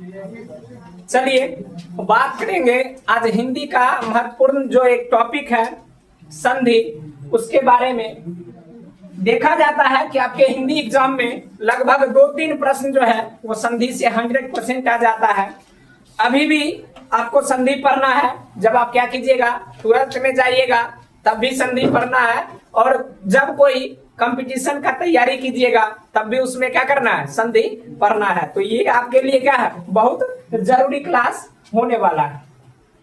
चलिए बात करेंगे आज हिंदी का महत्वपूर्ण जो एक टॉपिक है संधि, उसके बारे में। देखा जाता है कि आपके हिंदी एग्जाम में लगभग 2-3 प्रश्न जो है वो संधि से 100% आ जाता है। अभी भी आपको संधि पढ़ना है। जब आप क्या कीजिएगा, 12th में जाइएगा तब भी संधि पढ़ना है, और जब कोई कंपटीशन का तैयारी कीजिएगा तब भी उसमें क्या करना है, संधि पढ़ना है। तो ये आपके लिए क्या है, बहुत जरूरी क्लास होने वाला है।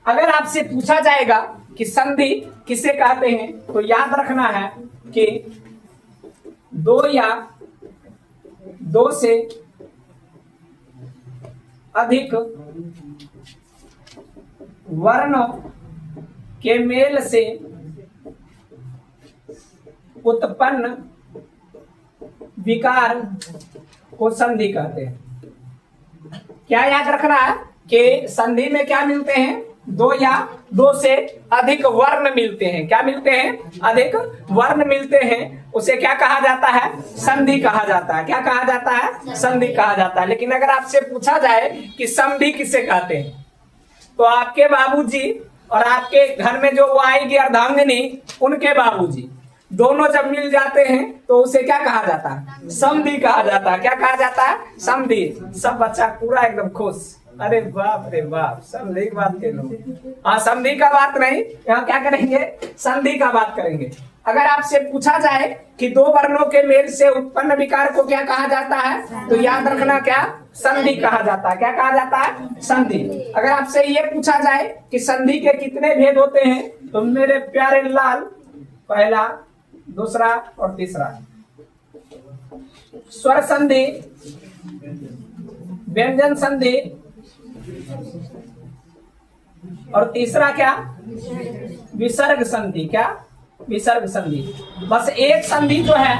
अगर आपसे पूछा जाएगा कि संधि किसे कहते हैं तो याद रखना है कि दो या दो से अधिक वर्णों के मेल से उत्पन्न विकार को संधि कहते हैं। क्या याद रखना है कि संधि में क्या मिलते हैं, दो या दो से अधिक वर्ण मिलते हैं। क्या मिलते हैं, अधिक वर्ण मिलते हैं, उसे क्या कहा जाता है, संधि कहा जाता है। क्या कहा जाता है, संधि कहा जाता है। लेकिन अगर आपसे पूछा जाए कि संधि किसे कहते हैं तो आपके बाबूजी और आपके घर में जो वो आएगी अर्धांगिनी, उनके बाबूजी दोनों जब मिल जाते हैं तो उसे क्या कहा जाता है, समधी कहा जाता है। क्या कहा जाता है, समधी। सब बच्चा पूरा एकदम खुश, अरे बाप रे बाप, समधी की बात कर लो। हाँ, समधी का बात नहीं, यहाँ क्या करेंगे, संधि का बात करेंगे। अगर आपसे पूछा जाए कि दो वर्णों के मेल से उत्पन्न विकार को क्या कहा जाता है तो याद रखना, क्या, संधि कहा जाता है। क्या कहा जाता है, संधि। अगर आपसे ये पूछा जाए कि संधि के कितने भेद होते हैं तो मेरे प्यारे लाल, पहला, दूसरा और तीसरा। स्वर संधि, व्यंजन संधि, और तीसरा क्या, विसर्ग संधि। क्या, विसर्ग संधि। बस एक संधि जो है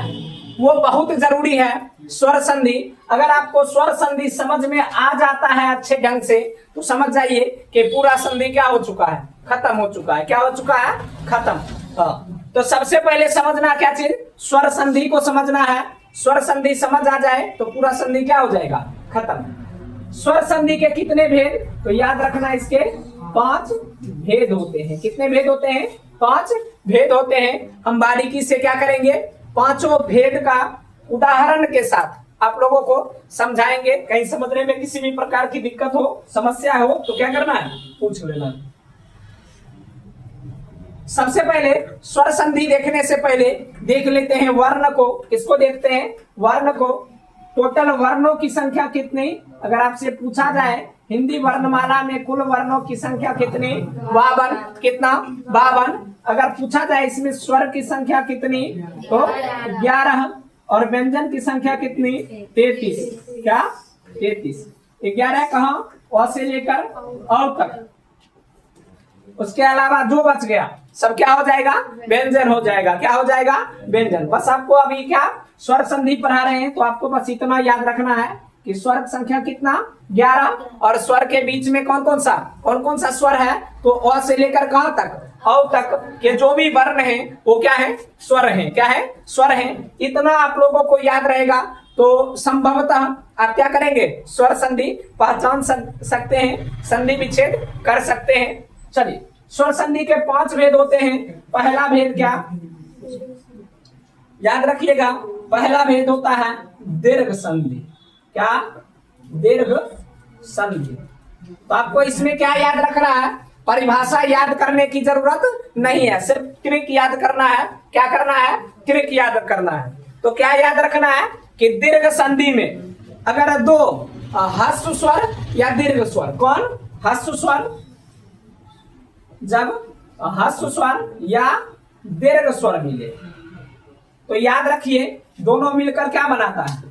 वो बहुत जरूरी है, स्वर संधि। अगर आपको स्वर संधि समझ में आ जाता है अच्छे ढंग से तो समझ जाइए कि पूरा संधि क्या हो चुका है, खत्म हो चुका है। क्या हो चुका है, खत्म। तो सबसे पहले समझना क्या चीज, स्वर संधि को समझना है। स्वर संधि समझ आ जाए तो पूरा संधि क्या हो जाएगा, खत्म। स्वर संधि के कितने भेद तो याद रखना, इसके 5 भेद होते हैं। कितने भेद होते हैं, 5 भेद होते हैं। हम बारीकी से क्या करेंगे, पांचों भेद का उदाहरण के साथ आप लोगों को समझाएंगे। कहीं समझने में किसी भी प्रकार की दिक्कत हो, समस्या हो तो क्या करना है, पूछ लेना। सबसे पहले स्वर संधि देखने से पहले देख लेते हैं वर्ण को। किसको देखते हैं, वर्ण को। टोटल वर्णों की संख्या कितनी, अगर आपसे पूछा जाए हिंदी वर्णमाला में कुल वर्णों की संख्या कितनी, 52। कितना, 52। अगर पूछा जाए इसमें स्वर की संख्या कितनी तो 11, और व्यंजन की संख्या कितनी, 33। क्या, 33। 11 कहाँ, अ से लेकर अ तक। उसके अलावा जो बच गया सब क्या हो जाएगा, व्यंजन हो जाएगा। क्या हो जाएगा, व्यंजन। बस आपको अभी क्या स्वर संधि पढ़ा रहे हैं तो आपको बस इतना याद रखना है कि स्वर संख्या कितना, 11, और स्वर के बीच में कौन कौन सा स्वर है तो अ से लेकर कहां तक, अ तक के जो भी वर्ण है वो क्या है, स्वर है। क्या है, स्वर है। इतना आप लोगों को याद रहेगा तो संभवतः आप क्या करेंगे, स्वर संधि पहचान सकते हैं, संधि विच्छेद कर सकते हैं। चलिए, स्वर संधि के 5 भेद होते हैं। पहला भेद क्या, याद रखिएगा, पहला भेद होता है दीर्घ संधि। क्या, दीर्घ संधि। तो आपको इसमें क्या याद रखना है, परिभाषा याद करने की जरूरत नहीं है, सिर्फ क्रिक याद करना है। क्या करना है, क्रिक याद करना है। तो क्या याद रखना है कि दीर्घ संधि में अगर दो ह्रस्व स्वर या दीर्घ स्वर, कौन, ह्रस्व स्वर, जब ह्रस्व स्वर या दीर्घ स्वर मिले तो याद रखिए दोनों मिलकर क्या बनाता है,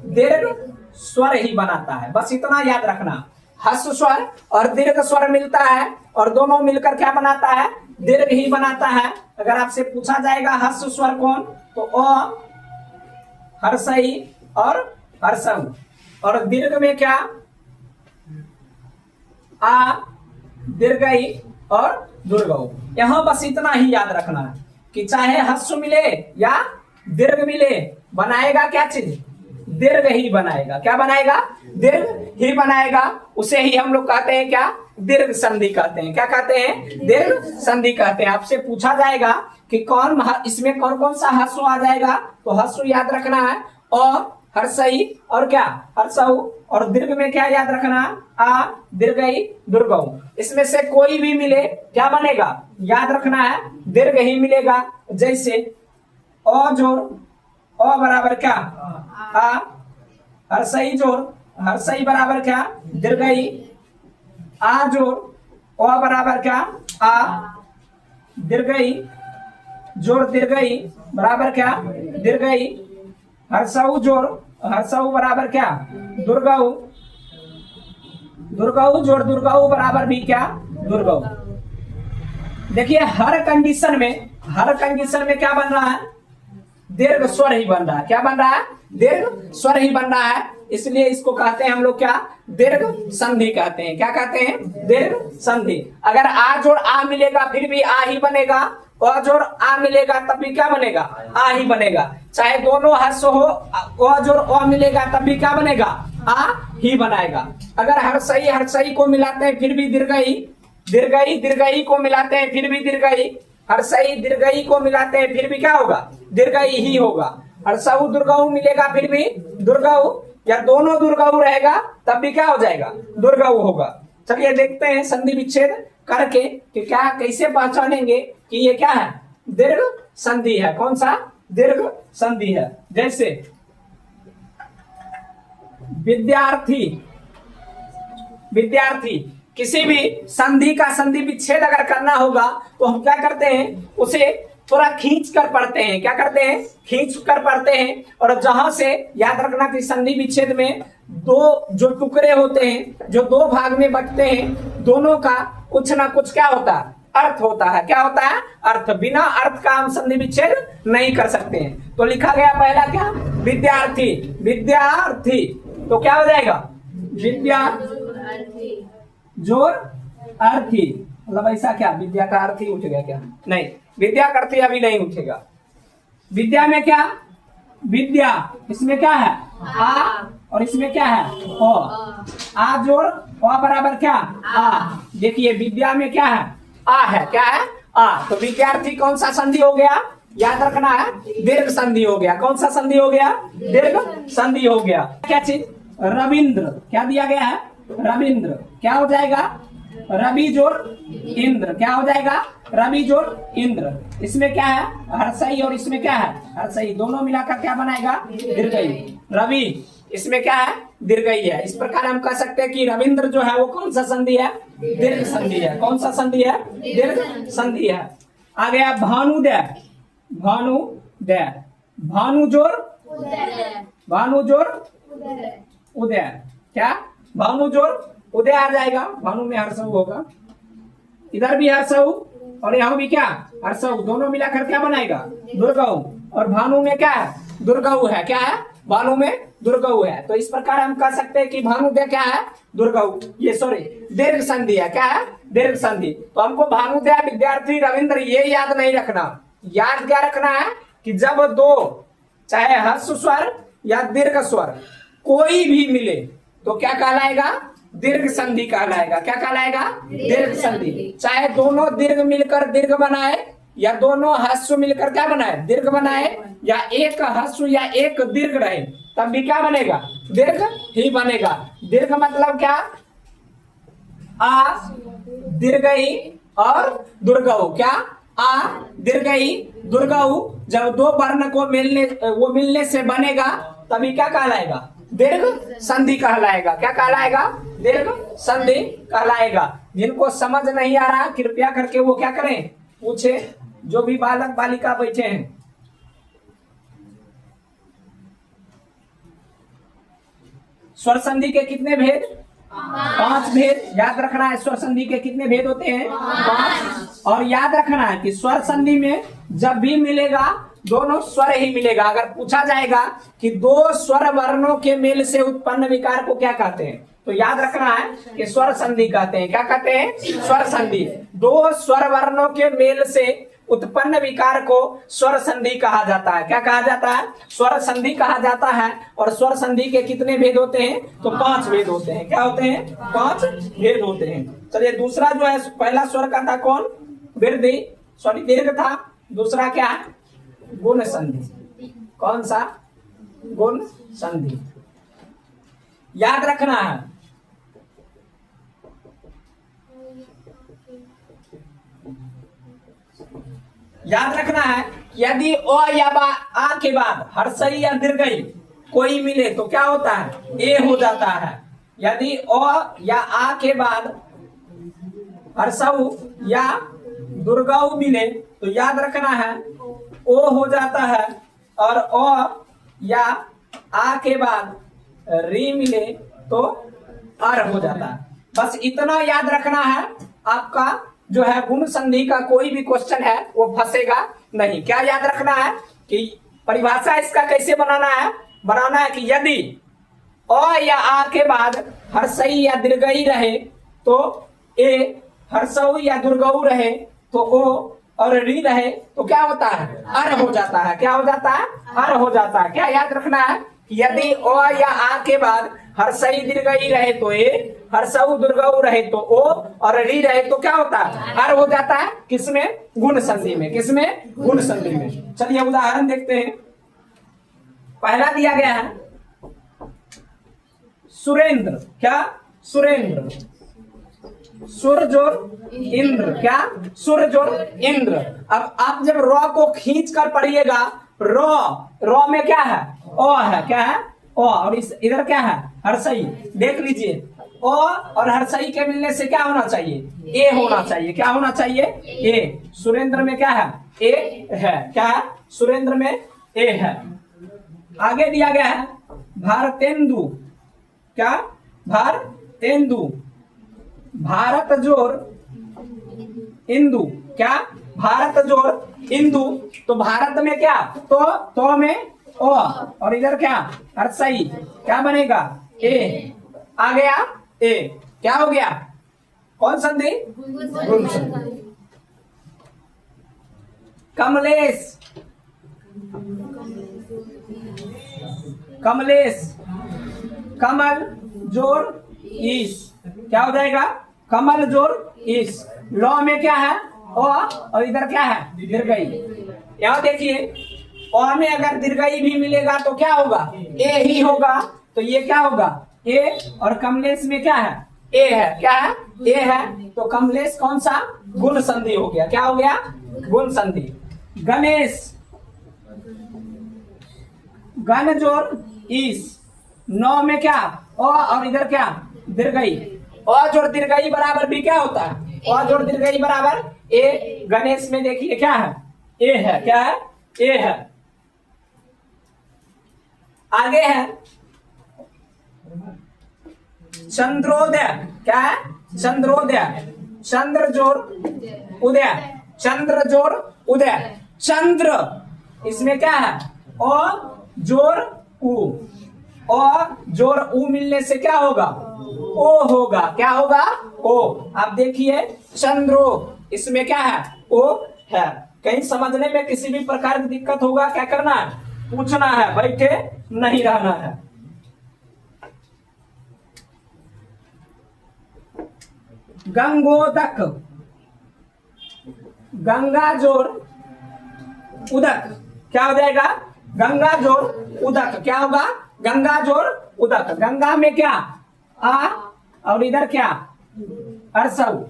दीर्घ स्वर ही बनाता है। बस इतना याद रखना, ह्रस्व स्वर और दीर्घ स्वर मिलता है और दोनों मिलकर क्या बनाता है, दीर्घ ही बनाता है। अगर आपसे पूछा जाएगा ह्रस्व स्वर कौन तो अ, हर्षई और हर्षम, और दीर्घ में क्या, आ, दीर्घई और दुर्गौ। यहां बस इतना ही याद रखना है कि चाहे ह्रस्व मिले या दीर्घ मिले बनाएगा क्या चीज, दीर्घ ही बनाएगा। क्या बनाएगा? दीर्घ ही बनाएगा। उसे ही हम लोग कहते हैं क्या? दीर्घ संधि कहते हैं। क्या कहते हैं? दीर्घ संधि कहते हैं। आपसे पूछा जाएगा कि कौन इसमें कौन कौन सा ह्रस्व आ जाएगा, तो ह्रस्व याद रखना है, और हर्षई और क्या? हर्षऊ। और दीर्घ में क्या याद रखना? आ दीर्घई दुर्गऊ। इसमें से कोई भी मिले क्या बनेगा? याद रखना है दीर्घ ही मिलेगा। जैसे अ जोड़ अ बराबर क्या? आ। हर्षई जोड़ हर्षई बराबर क्या? दीर्घई। आ जोड़ अ बराबर क्या? आ दीर्घई जोड़ दीर्घई बराबर क्या? दीर्घई। हर्षऊ जोड़ हर्षऊ बराबर क्या? दुर्गऊ। दुर्गऊ जोड़ दुर्गऊ बराबर भी क्या? दुर्गऊ। देखिए हर कंडीशन में क्या बन रहा है? दीर्घ स्वर ही बन रहा है। क्या बन रहा है? दीर्घ स्वर ही बन रहा है। इसलिए इसको कहते हैं हम लोग क्या? दीर्घ संधि कहते हैं। क्या कहते हैं? दीर्घ संधि। अगर आ जोड़ आ मिलेगा फिर भी आ ही बनेगा, अ जोड़ आ मिलेगा तब भी क्या बनेगा? आ ही बनेगा। चाहे दोनों हर्ष हो, अ जोड़ अ मिलेगा तब भी क्या बनेगा? आ ही बनाएगा। अगर हर्षई को मिलाते हैं फिर भी दीर्घई, दीर्घई को मिलाते हैं फिर भी दीर्घई, हर्षई दीर्घई को मिलाते हैं फिर भी क्या होगा? दीर्घई ही होगा। हर्षऊ दुर्गऊ मिलेगा फिर भी दुर्गऊ, या दोनों दुर्गऊ रहेगा तब भी क्या हो जाएगा? दुर्गऊ होगा। चलिए देखते हैं संधि विच्छेद करके कि क्या कैसे पहचानेंगे कि ये क्या है? दीर्घ संधि है। कौन सा? दीर्घ संधि है। जैसे विद्यार्थी, विद्यार्थी किसी भी संधि का संधि विच्छेद अगर करना होगा तो हम क्या करते हैं? उसे थोड़ा खींच कर पढ़ते हैं। क्या करते हैं? खींच कर पढ़ते हैं। और जहां से याद रखना कि संधि विच्छेद में दो जो टुकड़े होते हैं, जो दो भाग में बंटते हैं, दोनों का कुछ ना कुछ क्या होता है? अर्थ होता है। क्या होता है? अर्थ। बिना अर्थ का हम संधि विच्छेद नहीं कर सकते हैं। तो लिखा गया पहला क्या? विद्यार्थी। विद्यार्थी तो क्या हो जाएगा? विद्या जोड़ अर्थी, मतलब ऐसा क्या? विद्या का अर्थ ही उठ गया क्या? नहीं, विद्या का अर्थ अभी नहीं उठेगा। विद्या में क्या? विद्या, इसमें क्या है? आ, और इसमें क्या है? ओ। आ जोड़ ओ बराबर क्या? आ। देखिए विद्या में क्या है? आ है। क्या है? आ। तो विद्यार्थी कौन सा संधि हो गया? याद रखना है दीर्घ संधि हो गया। कौन सा संधि हो गया? दीर्घ संधि हो गया। क्या चीज? रविंद्र। क्या दिया गया है? रविंद्र। क्या हो जाएगा? रवि जोड़ इंद्र। क्या हो जाएगा? रवि जोड़ इंद्र। इसमें क्या है? हर्षई और इसमें क्या है? हर्षई। दोनों मिलाकर क्या बनाएगा? दीर्घई। रवि इसमें क्या है? दीर्घई है। इस प्रकार हम कह सकते हैं कि रविंद्र जो है वो कौन सा संधि है? दीर्घ संधि है। कौन सा संधि है? दीर्घ संधि है। आ गया भानुदय। भानुदय। भानु जोड़ भानु जोड़ उदय। क्या? भानु जोड़ उदय आ जाएगा। भानु में हर्षऊ होगा, इधर भी हर्षऊ और यहाँ भी क्या? हर्षऊ। दोनों मिलाकर क्या बनाएगा? दुर्गऊ। और भानु में क्या है? दुर्गऊ है। क्या है? भानु में दुर्गऊ है। तो इस प्रकार हम कह सकते हैं कि भानुदय क्या है? दुर्गऊ। ये सॉरी दीर्घ संधि है। क्या है? दीर्घ संधि। तो हमको भानुदय, विद्यार्थी, रविंद्र ये याद नहीं रखना। याद क्या रखना है कि जब दो चाहे हर्ष स्वर या दीर्घ स्वर कोई भी मिले तो क्या कहलाएगा? दीर्घ संधि कहलाएगा। क्या कहलाएगा? दीर्घ संधि। चाहे दोनों दीर्घ मिलकर दीर्घ बनाए या दोनों हस्व मिलकर क्या बनाए? दीर्घ बनाए, या एक हस्व या एक दीर्घ रहे तब भी क्या बनेगा? दीर्घ ही बनेगा। दीर्घ मतलब क्या? आ दीर्घई और दुर्गऊ। क्या? आ दीर्घई दुर्गऊ। जब दो वर्ण को मिलने से बनेगा तभी क्या कहलाएगा? दीर्घ संधि कहलाएगा। क्या कहलाएगा? दीर्घ संधि कहलाएगा। जिनको समझ नहीं आ रहा कृपया करके वो क्या करें? पूछे, जो भी बालक बालिका बैठे हैं। स्वर संधि के कितने भेद? 5 भेद। याद रखना है स्वर संधि के कितने भेद होते हैं? 5। और याद रखना है कि स्वर संधि में जब भी मिलेगा दोनों स्वर ही मिलेगा। अगर पूछा जाएगा कि दो स्वर वर्णों के मेल से उत्पन्न विकार को क्या कहते हैं, तो याद रखना है कि स्वर संधि कहते हैं। क्या कहते हैं? स्वर संधि। दो स्वर वर्णों के मेल से उत्पन्न विकार को स्वर संधि कहा जाता है। क्या कहा जाता है? स्वर संधि कहा जाता है। और स्वर संधि के कितने भेद होते हैं? तो 5 भेद होते हैं। क्या होते हैं? 5 भेद होते हैं। चलिए दूसरा जो है, पहला स्वर का था कौन? वृद्धि, सॉरी दीर्घ था। दूसरा क्या है? गुण संधि। कौन सा? गुण संधि। याद रखना है, याद रखना है, यदि अ या आ के बाद हर्षई या दीर्घई कोई मिले तो क्या होता है? ए हो जाता है। यदि अ या आ के बाद हर्षऊ या दुर्गऊ मिले तो याद रखना है ओ हो जाता है। और अ या आ के बाद री मिले तो अर हो जाता है। बस इतना याद रखना है। आपका जो है गुण संधि का कोई भी क्वेश्चन है वो फंसेगा नहीं। क्या याद रखना है कि परिभाषा इसका कैसे बनाना है? बनाना है कि यदि अ या आ के बाद हर्षई या दीर्घई रहे तो ए, हर्षऊ या दुर्गऊ रहे तो ओ, और री रहे तो क्या होता है? अर हो जाता है। क्या हो जाता है? अर हो जाता है। क्या याद रखना है? यदि अ या आ के बाद हर्षई दीर्घई रहे तो ए, हर्षऊ दुर्गऊ रहे तो ओ, और री रहे तो क्या होता है? अर हो जाता है। किसमें? गुण संधि में। किसमें? गुण संधि में। चलिए उदाहरण देखते हैं। पहला दिया गया है सुरेंद्र। क्या? सुरेंद्र। सुर जोर इंद्र। क्या? सुर जोर इंद्र। अब आप जब रॉ को खींच कर पढ़िएगा, रॉ में क्या है? ओ है। क्या है? ओ। और इस इधर क्या है? हर्षई। देख लीजिए, ओ और हर्षई के मिलने से क्या होना चाहिए? ए होना चाहिए। क्या होना चाहिए? ए। सुरेंद्र में क्या है? ए है। क्या है? सुरेंद्र में ए है। आगे दिया गया है भारतेंदु। क्या? भारतेंदु। भारत जोर इंदु। क्या? भारत जोर इंदु। तो भारत में क्या? तो में ओ, और इधर क्या? हर्षई। क्या बनेगा? ए। आ गया ए। क्या हो गया? कौन संधि? गुण संधि। कमलेश। कमलेश। कमल जोर ईश। क्या हो जाएगा? कमल जोर ईश। लॉ में क्या है? ओ, और इधर क्या है? दीर्घई। यहां देखिए, अ में अगर दीर्घई भी मिलेगा तो क्या होगा? ए ही होगा। तो ये क्या होगा? ए। और कमलेश में क्या है? ए है। क्या है? ए है। तो कमलेश कौन सा? गुण संधि हो गया। क्या हो गया? गुण संधि। गणेश। गण जोर ईश। नौ में क्या? अ, और इधर क्या? दीर्घई। अ जोड़ दीर्घई बराबर भी क्या होता है? अ जोड़ दीर्घई बराबर ए। गणेश में देखिए क्या है? ए है। क्या है? ए है। आगे है चंद्रोदय। क्या है? चंद्रोदय। चंद्र जोड़ उदय। चंद्र जोड़ उदय। चंद्र, इसमें क्या है? अ जोड़ उ। अ जोड़ उ मिलने से क्या होगा? ओ होगा। क्या होगा? ओ। आप देखिए चंद्रो, इसमें क्या है? ओ है। कहीं समझने में किसी भी प्रकार की दिक्कत होगा, क्या करना है? पूछना है, बैठे नहीं रहना है। गंगोदक। गंगा जोड़ उदक। क्या हो जाएगा? गंगा जोड़ उदक। क्या होगा? गंगा जोड़ उदक। गंगा में क्या? आ, और इधर क्या? हर्षऊ।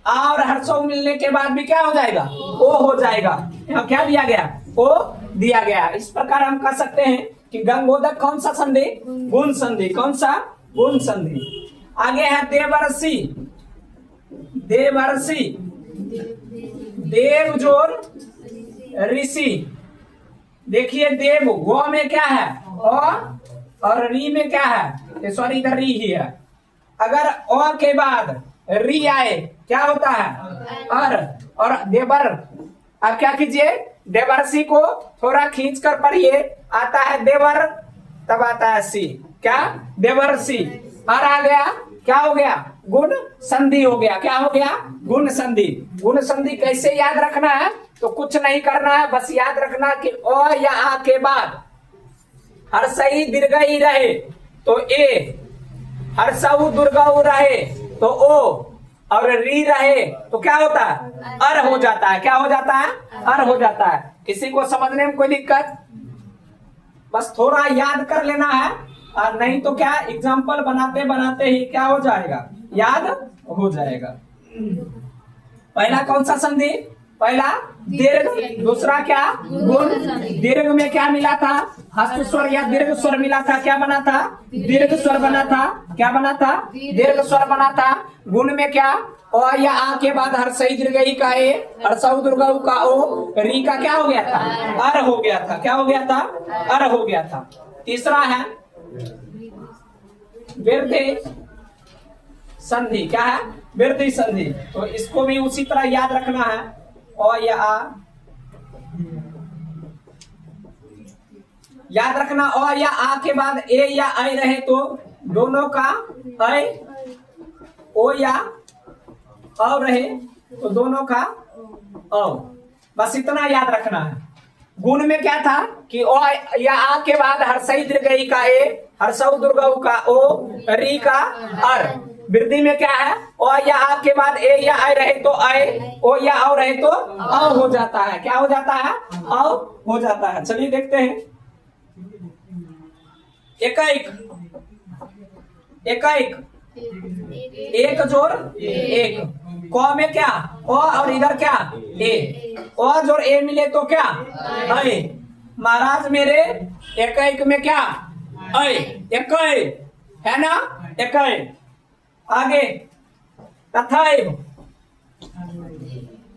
आ और हर्षऊ मिलने के बाद भी क्या हो जाएगा? ओ हो जाएगा। यहाँ क्या दिया गया? ओ दिया गया। इस प्रकार हम कह सकते हैं कि गंगोदक कौन सा संधि? गुण संधि। कौन सा? गुण संधि। आगे है देवर्षि। देवर्षि। देव जोर ऋषि। देखिए देव, गो में क्या है? अ, और री में क्या है? सॉरी इधर री ही है। अगर अ के बाद री आए क्या होता है? अर। और देवर, अब क्या कीजिए? देवर्षि को थोड़ा खींच कर पढ़िए। आता है देवर, तब आता है सी। क्या? देवर्षि। अर आ गया। क्या हो गया? गुण संधि हो गया। क्या हो गया? गुण संधि। गुण संधि कैसे याद रखना है? तो कुछ नहीं करना है, बस याद रखना कि अ या आ के बाद हर्षई दीर्घई रहे तो ए, हर्षऊ दुर्गऊ रहे तो ओ, और री रहे तो क्या होता है? अर हो जाता है। क्या हो जाता है? अर हो जाता है। किसी को समझने में कोई दिक्कत? बस थोड़ा याद कर लेना है, और नहीं तो क्या एग्जाम्पल बनाते बनाते ही क्या हो जाएगा? याद हो जाएगा। पहला कौन सा संधि? पहला दीर्घ, दूसरा क्या? गुण। दीर्घ में क्या मिला था? हस्त स्वर या दीर्घ स्वर मिला था। क्या बना था? दीर्घ स्वर बना था। क्या बना था? दीर्घ स्वर बना था। गुण में क्या? अ या आ के बाद हर्षई दीर्घई का ए, हर्षऊ दुर्गऊ का ओ, री का क्या हो गया था? अर हो गया था। क्या हो गया था? अर हो गया था। तीसरा है वृद्धि संधि। क्या है? वृद्धि संधि। तो इसको भी उसी तरह याद रखना है। अ या आ याद रखना। अ या आ के बाद ए या आई रहे तो दोनों का ऐ, ओ या औ रहे तो दोनों का औ। बस इतना याद रखना है। गुण में क्या था कि ओ या आ के बाद हर्षई दीर्घई का ए, हर्षऊ दुर्गऊ का ओ, री का अर। वृद्धि में क्या है? ओ या आ के बाद ए या आई रहे तो आए, ओ या औ रहे तो औ हो जाता है। क्या हो जाता है? औ हो जाता है। चलिए देखते हैं। एकैक, एकैक, एक जोड़ एक। क में क्या? ओ और इधर क्या? ए। ओ जोड़ ए मिले तो क्या? ऐ। महाराज मेरे एकैक में क्या? ऐ। एकै है ना? एकै। आगे तथैव,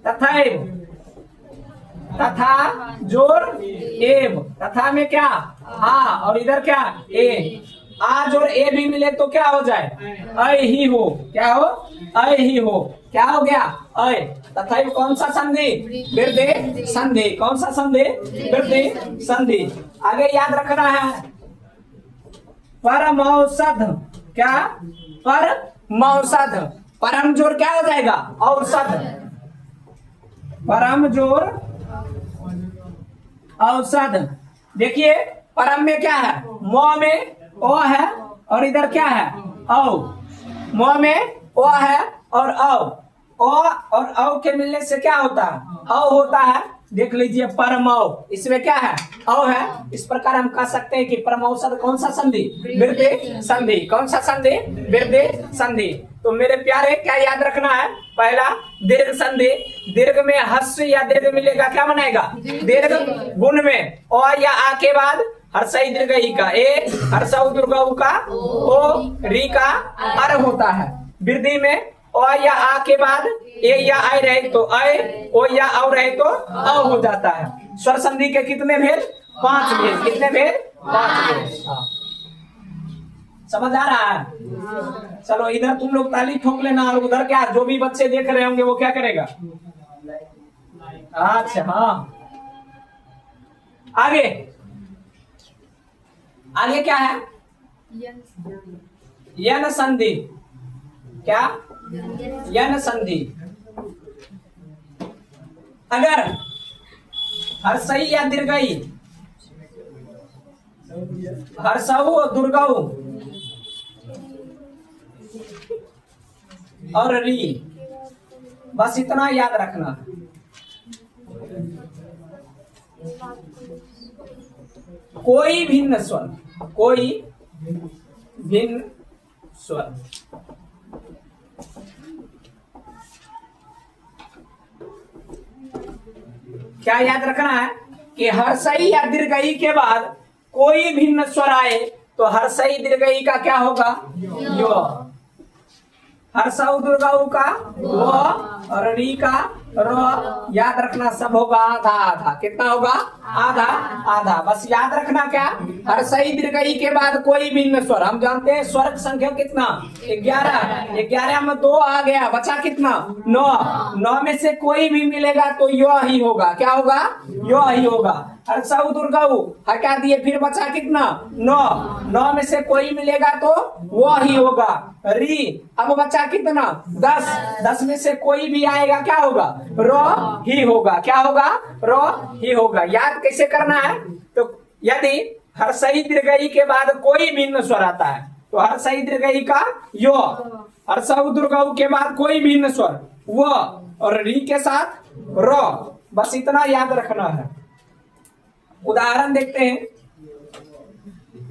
तथैव, तथा जोड़ एव। तथा में क्या? आ और इधर क्या? ए। आ जोड़ ए भी मिले तो क्या हो जाए? ऐ ही हो। क्या हो? ऐ ही हो। क्या हो गया? ऐ। तथैव कौन सा संधि? वृद्धि संधि। कौन सा संधि? वृद्धि संधि। आगे याद रखना है परमौषध। क्या? परमौषध। परम जोड़ क्या हो जाएगा? औषध। परम जोड़ औषध। देखिए परम में क्या है? म में ओ है और इधर क्या है? औ। म में ओ है और औ। ओ और औ के मिलने से क्या होता है? औ होता है। देख लीजिए परमौ, इसमें क्या है? औ है। इस प्रकार हम कह सकते हैं कि परमौषध कौन सा संधि? वृद्धि संधि। कौन सा संधि? वृद्धि संधि। तो मेरे प्यारे क्या याद रखना है? पहला दीर्घ संधि। दीर्घ में हस्व या दीर्घ मिलेगा, क्या बनेगा? दीर्घ। गुण में ओ या आ के बाद हर्षई दीर्घई का ए, हर्षऊ दुर्गऊ का ओ, री का अर होता है। वृद्धि में ओ या आ के बाद ए या आई रहे तो ऐ, ओ या औ रहे तो औ हो जाता है। स्वर संधि के कितने भेद? 5 भेद। कितने भेद? 5 भेद। समझ आ रहा है? चलो इधर तुम लोग ताली ठोक लेना, और उधर क्या जो भी बच्चे देख रहे होंगे वो क्या करेगा? अच्छा हाँ। आगे आगे क्या है? यन संधि। क्या? यन संधि। अगर हर्षई या दीर्घई, हर्षऊ और दुर्गऊ और री, बस इतना याद रखना। कोई भिन्न स्वर, कोई भिन्न स्वर। क्या याद रखना है कि हर्षई या दीर्घई के बाद कोई भिन्न स्वर आए तो हर्षई दीर्घई का क्या होगा? यो। हर्षऊ दुर्गऊ का वो और री का रो। याद रखना सब होगा आधा आधा। कितना होगा? आधा आधा। बस याद रखना क्या? हर्षई दीर्घई के बाद कोई भिन्न स्वर। हम जानते हैं स्वर संख्या कितना? 11। 11 में 2 आ गया, बचा कितना? 9। 9 में से कोई भी मिलेगा तो यो ही होगा। क्या होगा? यो ही होगा। हर्षऊ दुर्गऊ हटा दिए, फिर बचा कितना 9, 9 में से कोई मिलेगा तो वो ही होगा री। अब बचा कितना 10, 10 में से कोई भी आएगा क्या होगा रो ही होगा, क्या होगा रो ही होगा। याद कैसे करना है, तो यदि हर्षई दीर्घई के बाद कोई भिन्न स्वर आता है तो हर्षई दीर्घई का यो, हर्षऊ दुर्गऊ के बाद कोई भिन्न स्वर वो, और री के साथ रो, बस इतना याद रखना है। उदाहरण देखते हैं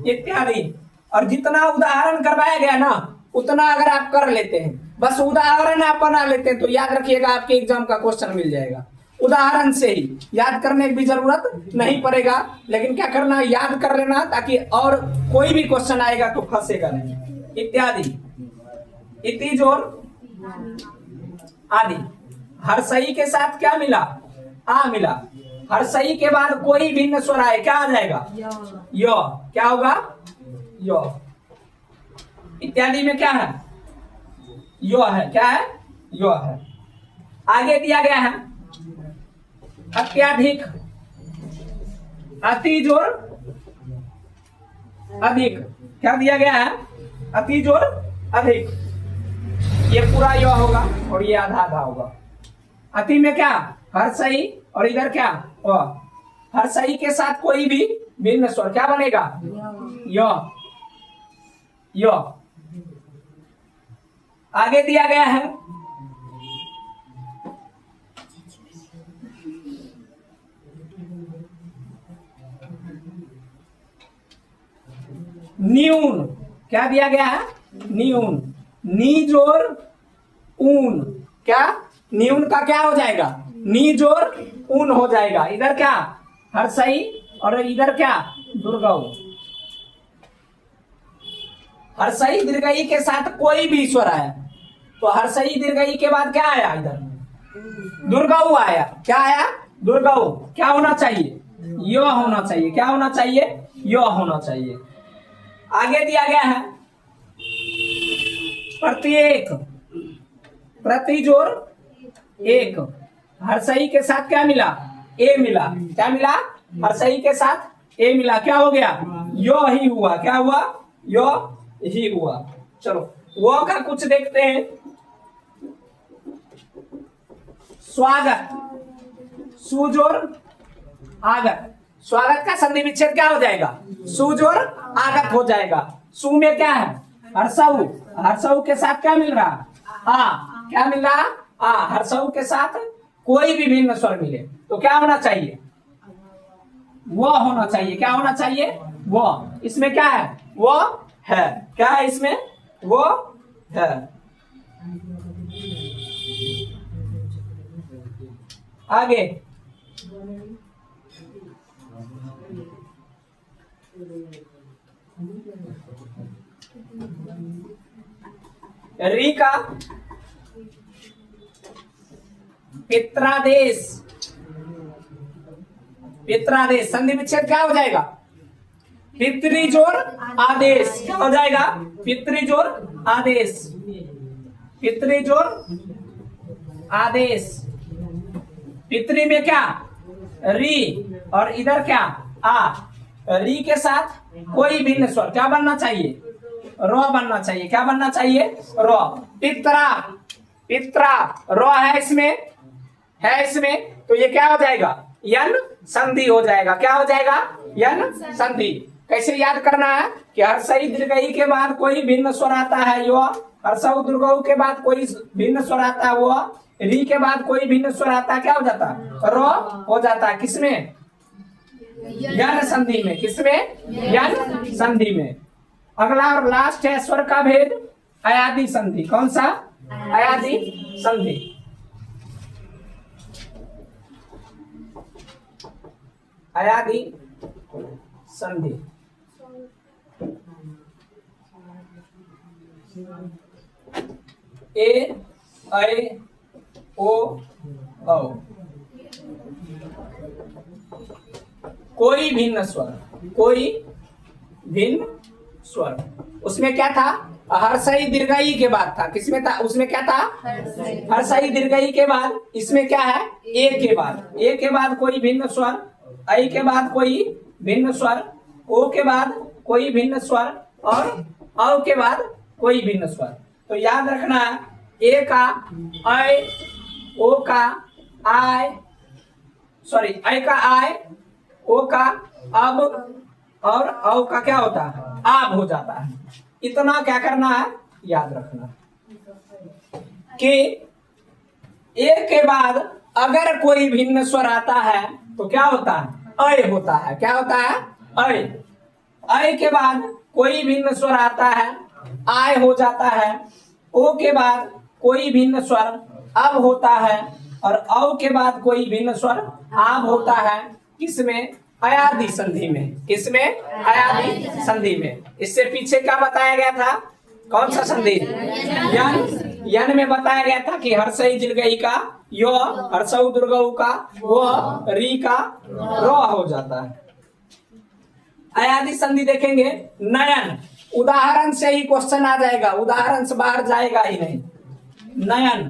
इत्यादि, और जितना उदाहरण करवाया गया ना उतना अगर आप कर लेते हैं, बस उदाहरण आप बना लेते हैं तो याद रखिएगा आपके एग्जाम का क्वेश्चन मिल जाएगा। उदाहरण से ही याद करने की भी जरूरत नहीं पड़ेगा, लेकिन क्या करना है याद कर लेना, ताकि और कोई भी क्वेश्चन आएगा तो फंसेगा नहीं। इत्यादि, इति जोर आदि, हर्षई के साथ क्या मिला आ मिला, हर्षई के बाद कोई भिन्न स्वर आए क्या आ जाएगा यो, क्या होगा यो। इत्यादि में क्या है यो है, क्या है यो है। आगे दिया गया है अत्याधिक, अति जोर अधिक, क्या दिया गया है अति जोर अधिक, ये पूरा यो होगा और ये आधा आधा होगा। अति में क्या हर्षई और इधर क्या हर्षई के साथ कोई भी भिन्न स्वर क्या बनेगा यो यो। आगे दिया गया है न्यून, क्या दिया गया है न्यून, नी जोर ऊन, क्या न्यून का क्या हो जाएगा नी जोर ऊन हो जाएगा। इधर क्या हर्षई और इधर क्या दुर्गऊ। हर्षई दीर्घई के साथ कोई भी स्वर आया तो हर्षई दीर्घई के बाद क्या आया इधर दुर्गऊ आया, क्या आया दुर्गऊ, क्या होना चाहिए यो होना चाहिए, क्या होना चाहिए यो होना चाहिए। आगे दिया गया है प्रत्येक, प्रति जोर एक, हर्षई के साथ क्या मिला ए मिला, क्या मिला हर्षई के साथ ए मिला, क्या हो गया यो ही हुआ, क्या हुआ यो ही हुआ। चलो वो का कुछ देखते हैं। स्वागत, सुजोर आगत, स्वागत का संधि विच्छेद क्या हो जाएगा सुजोर आगत हो जाएगा। सु में क्या है हर्षऊ, हर्षऊ के साथ क्या मिल रहा आ, क्या मिल रहा आ, हर्षऊ के साथ कोई भी भिन्न स्वर मिले तो क्या होना चाहिए वो होना चाहिए, क्या होना चाहिए वो। इसमें क्या है वो है, क्या है इसमें वो है। आगे री का पित्रादेश, पित्रादेश संधि विच्छेद क्या हो जाएगा पितृजोर आदेश, क्या हो जाएगा पितृजोर आदेश, पितृजोर आदेश। पितृ में क्या री और इधर क्या आ, री के साथ कोई भिन्न स्वर क्या बनना चाहिए रो बनना चाहिए, क्या बनना चाहिए रो। पित्रा, पित्रा रो है इसमें, है इसमें तो ये क्या हो जाएगा यन संधि हो जाएगा, क्या हो जाएगा यन संधि। कैसे याद करना है कि हर्षई दीर्घई के बाद कोई भिन्न स्वर आता है यो, हर्षऊ दुर्गऊ के बाद कोई भिन्न स्वर आता है वो, री के बाद कोई भिन्न स्वर आता है क्या हो जाता है रो हो जाता है। किसमें यन संधि में, किसमें यन संधि में। अगला और लास्ट है स्वर का भेद अयादि संधि, कौन सा अयादि संधि। अयादि संधि ए ऐ ओ औ, कोई भिन्न स्वर, कोई भिन्न स्वर। उसमें क्या था हर्षई दीर्घई के बाद था, किसमें था उसमें क्या था हर्षई दीर्घई के बाद, इसमें क्या है ए के बाद, ए के बाद कोई भिन्न स्वर ऐ के बाद कोई भिन्न स्वर, ओ के बाद कोई भिन्न स्वर और औ के बाद कोई भिन्न स्वर। तो याद रखना ए का ऐ, ओ का आय, सॉरी ऐ का आय, ओ का अब और औ का क्या होता है, आब हो जाता है। इतना क्या करना है, याद रखना कि ए के बाद अगर कोई भिन्न स्वर आता है तो क्या होता है, ऐ होता है। क्या होता है, ऐ। ऐ के बाद कोई भिन्न स्वर आता है, आय हो जाता है। ओ के बाद कोई भिन्न स्वर अब होता है और औ के बाद कोई भिन्न स्वर आब होता है। किसमें, अयादि संधि में। किसमें, अयादि संधि में। इससे पीछे क्या बताया गया था, कौन सा संधि, यन। यन में बताया गया था कि हर्षई दीर्घई का यो, हर्षऊ दुर्गऊ का वो, री का रो हो जाता है। अयादि संधि देखेंगे, नयन, उदाहरण से ही क्वेश्चन आ जाएगा, उदाहरण से बाहर जाएगा ही नहीं। नयन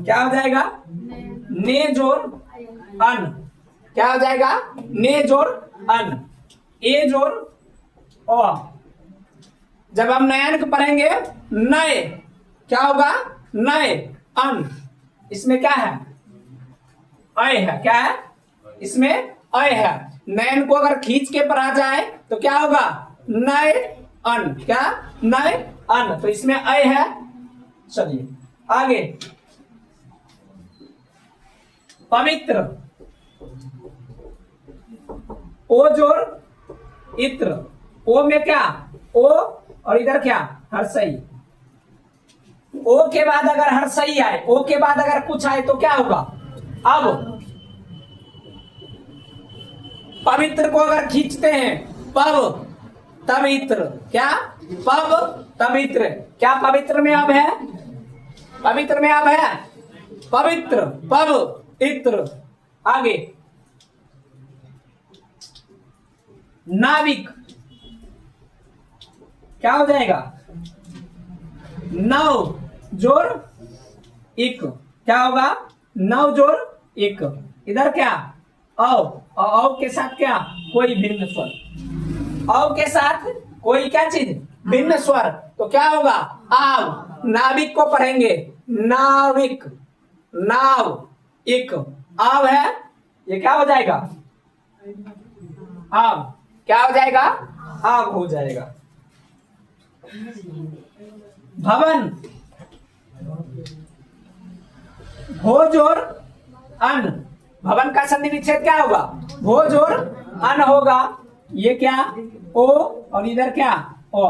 क्या हो जाएगा, ने जोर अन, क्या हो जाएगा, ने जोर अन, ए जोर ओ। जब हम नयन को पढ़ेंगे, नए क्या होगा, नए अन, इसमें क्या है, ऐ है। क्या है, इसमें ऐ है। नयन को अगर खींच के पढ़ा जाए तो क्या होगा, नए अन, क्या, नए अन। तो इसमें ऐ है। चलिए आगे, पवित्र, ओ जोर इत्र, ओ में क्या, ओ और इधर क्या, हर्षई। ओ के बाद अगर हर्षई आए, ओ के बाद अगर कुछ आए तो क्या होगा, अब। पवित्र को अगर खींचते हैं, पव तवित्र, क्या, पव तवित्र। क्या पवित्र में अब है, पवित्र में अब है, पवित्र, पव इत्र। आगे, नाविक क्या हो जाएगा, नव जोर इक, क्या होगा, नव जोर इक। इधर क्या, औ के साथ क्या, कोई भिन्न स्वर, औ के साथ कोई क्या चीज, भिन्न स्वर। तो क्या होगा, आव। नाविक को पढ़ेंगे, नाविक, नाव इक, आव है, ये क्या हो जाएगा, आव। क्या हो जाएगा, आव हो जाएगा। भवन, भोज और अन, भवन का संधि विच्छेद क्या होगा, भोज और अन होगा। ये क्या, ओ और इधर क्या, ओ।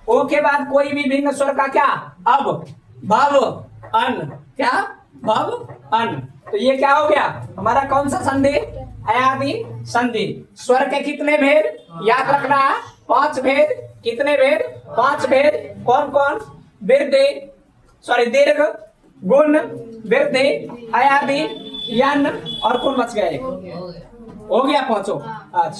ओ के बाद कोई भी भिन्न स्वर का क्या, अब, भव अन, क्या, भव अन। तो ये क्या हो गया हमारा, कौन सा संधि, अयादि संधि। स्वर के कितने भेद याद रखना है, 5 भेद। कितने भेद, 5 भेद। कौन कौन, वृद्धि, सॉरी दीर्घ, गुण, वृद्धि, अयादि, यन और कौन बच गए, हो गया 5। आज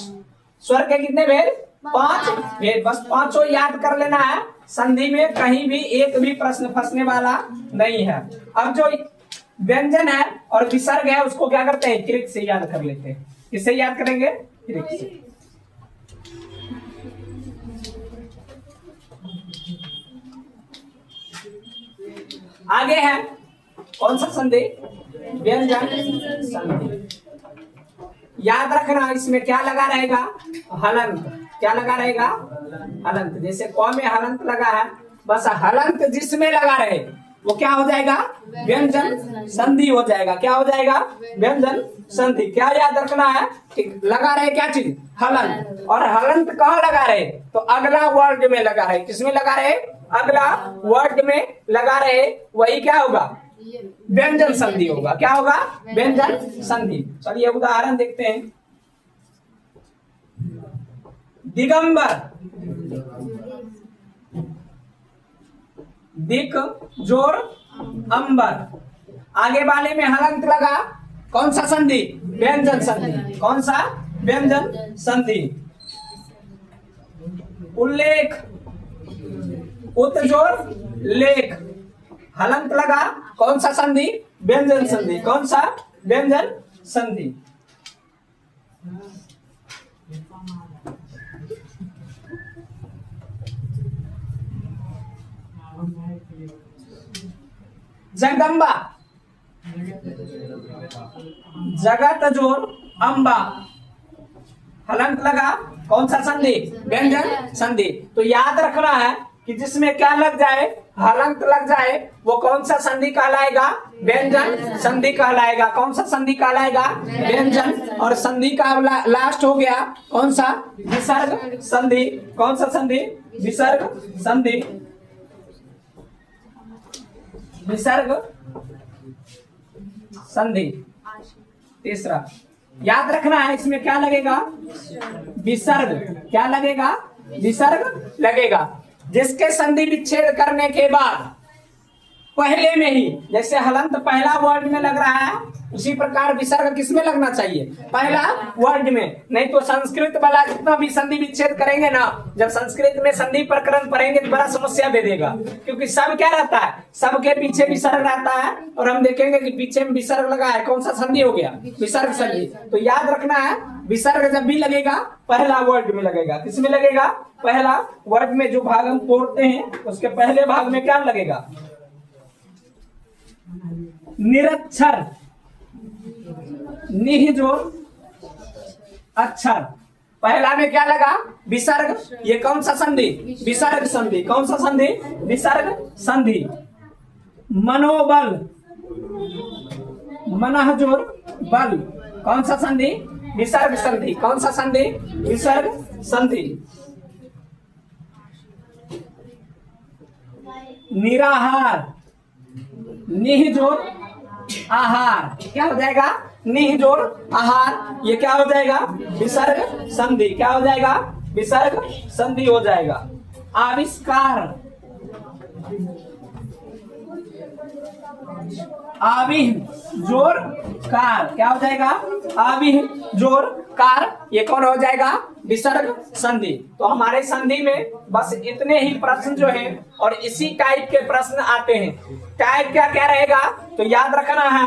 स्वर के कितने भेद, 5 भेद। बस 5 याद कर लेना है, संधि में कहीं भी एक भी प्रश्न फंसने वाला नहीं है। अब जो व्यंजन है और विसर्ग है उसको क्या करते हैं, क्रिक से याद कर लेते हैं। किससे याद करेंगे, क्रिक से। आगे है कौन सा संधि, व्यंजन संधि। याद रखना इसमें क्या लगा रहेगा, हलंत। क्या लगा रहेगा, हलंत। जैसे क में हलंत लगा है, बस हलंत जिसमें लगा रहे वो क्या हो जाएगा, व्यंजन संधि हो जाएगा। क्या हो जाएगा, व्यंजन संधि। क्या याद रखना है कि लगा रहे क्या चीज, हलंत। और हलंत कहाँ लगा रहे, तो अगला वर्ड में लगा रहे। किसमें लगा रहे, अगला वर्ड में लगा रहे, वही क्या होगा, व्यंजन संधि होगा। क्या होगा, व्यंजन संधि। चलिए उदाहरण देखते हैं। दिगंबर, दिक जोर अंबर। आगे वाले में हलंत लगा, कौन सा संधि, व्यंजन संधि। कौन सा, व्यंजन संधि। उल्लेख, उत जोर लेख, हलंत लगा, कौन सा संधि, व्यंजन संधि। कौन सा, व्यंजन संधि। जगदम्बा, जगत जोर अम्बा, हलंत लगा, कौन सा संधि? व्यंजन संधि। तो याद रखना है कि जिसमें क्या लग जाए, हलंत लग जाए, वो कौन सा संधि कहलाएगा? व्यंजन संधि कहलाएगा। कौन सा संधि कहलाएगा? व्यंजन। और संधि का लास्ट हो गया कौन सा? विसर्ग संधि। कौन सा संधि? विसर्ग संधि। विसर्ग संधि तीसरा याद रखना है। इसमें क्या लगेगा? विसर्ग। क्या लगेगा? विसर्ग लगेगा। जिसके संधि विच्छेद करने के बाद पहले में ही, जैसे हलंत पहला वर्ड में लग रहा है, उसी प्रकार विसर्ग किसमें लगना चाहिए? पहला वर्ड में। नहीं तो संस्कृत वाला जितना भी संधि विच्छेद करेंगे ना, जब संस्कृत में संधि प्रकरण पढ़ेंगे तो बड़ा समस्या दे देगा, क्योंकि सब क्या रहता है? सबके पीछे विसर्ग रहता है, और हम देखेंगे कि पीछे में विसर्ग लगा है, कौन सा संधि हो गया? विसर्ग संधि। तो याद रखना है, विसर्ग जब भी लगेगा पहला वर्ड में लगेगा। किसमें लगेगा? पहला वर्ड में। जो भाग हम पढ़ते हैं उसके पहले भाग में क्या लगेगा? निरक्षर, निह जोर अक्षर। पहला में क्या लगा? विसर्ग। ये कौन सा संधि? विसर्ग संधि। कौन सा संधि? विसर्ग संधि। मनोबल, मनः जोर बल। कौन सा संधि? विसर्ग संधि। कौन सा संधि? विसर्ग संधि। निराहार, निह जोर आहार। क्या हो जाएगा? निह जोर आहार। ये क्या हो जाएगा? विसर्ग संधि। क्या हो जाएगा? विसर्ग संधि हो जाएगा। आविष्कार, आविह जोर कार। क्या हो जाएगा? आविह जोर कार। ये कौन हो जाएगा? विसर्ग संधि। तो हमारे संधि में बस इतने ही प्रश्न जो हैं, और इसी टाइप के प्रश्न आते हैं। टाइप क्या क्या रहेगा? तो याद रखना है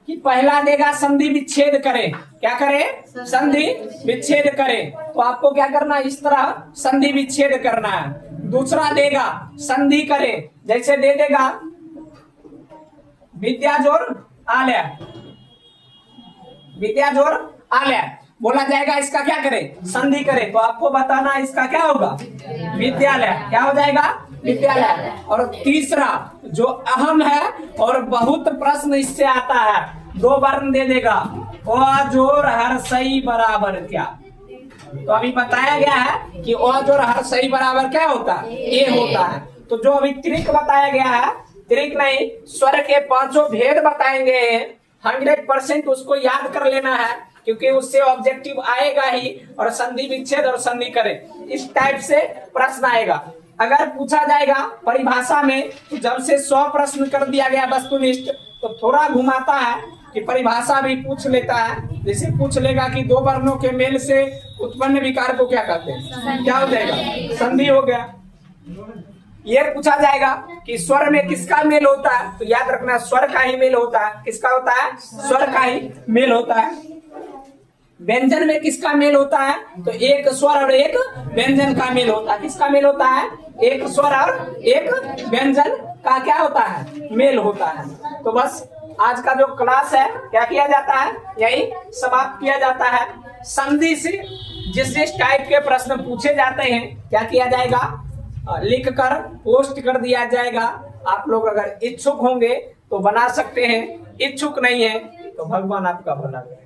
कि पहला देगा संधि विच्छेद करे। क्या करे? संधि विच्छेद करे। तो आपको क्या करना है? इस तरह संधि विच्छेद करना है। दूसरा देगा संधि करे। जैसे दे देगा विद्या जोर आलय, विद्या जोर आलय, बोला जाएगा इसका क्या करे? संधि करे। तो आपको बताना इसका क्या होगा? विद्यालय। क्या हो जाएगा? विद्यालय। और तीसरा जो अहम है और बहुत प्रश्न इससे आता है, दो वर्ण दे देगा, अ जोर हर सही बराबर क्या। तो अभी बताया गया है कि अ जोर हर सही बराबर क्या होता है? ए होता है। तो जो अभी त्रिक बताया गया है, त्रिक नहीं, स्वर के पांचों भेद बताएंगे, 100% उसको याद कर लेना है, क्योंकि उससे ऑब्जेक्टिव आएगा ही। और संधि विच्छेद और संधि करे, इस टाइप से प्रश्न आएगा। अगर पूछा जाएगा परिभाषा में, तो जब से 100 प्रश्न कर दिया गया वस्तुनिष्ठ, तो थोड़ा घुमाता है कि परिभाषा भी पूछ लेता है। जैसे पूछ लेगा कि दो वर्णों के मेल से उत्पन्न विकार को क्या कहते हैं? क्या हो जाएगा? संधि हो गया। ये पूछा जाएगा कि स्वर में किसका मेल होता है? तो याद रखना स्वर का ही मेल होता है। किसका होता है? स्वर का ही मेल होता है। व्यंजन में किसका मेल होता है? तो एक स्वर और एक व्यंजन का मेल होता है। किसका मेल होता है? एक स्वर और एक व्यंजन का क्या होता है? मेल होता है। तो बस आज का जो क्लास है क्या किया जाता है? यही समाप्त किया जाता है। संधि से जिस टाइप के प्रश्न पूछे जाते हैं क्या किया जाएगा? लिख कर पोस्ट कर दिया जाएगा। आप लोग अगर इच्छुक होंगे तो बना सकते हैं, इच्छुक नहीं है तो भगवान आपका भला करे।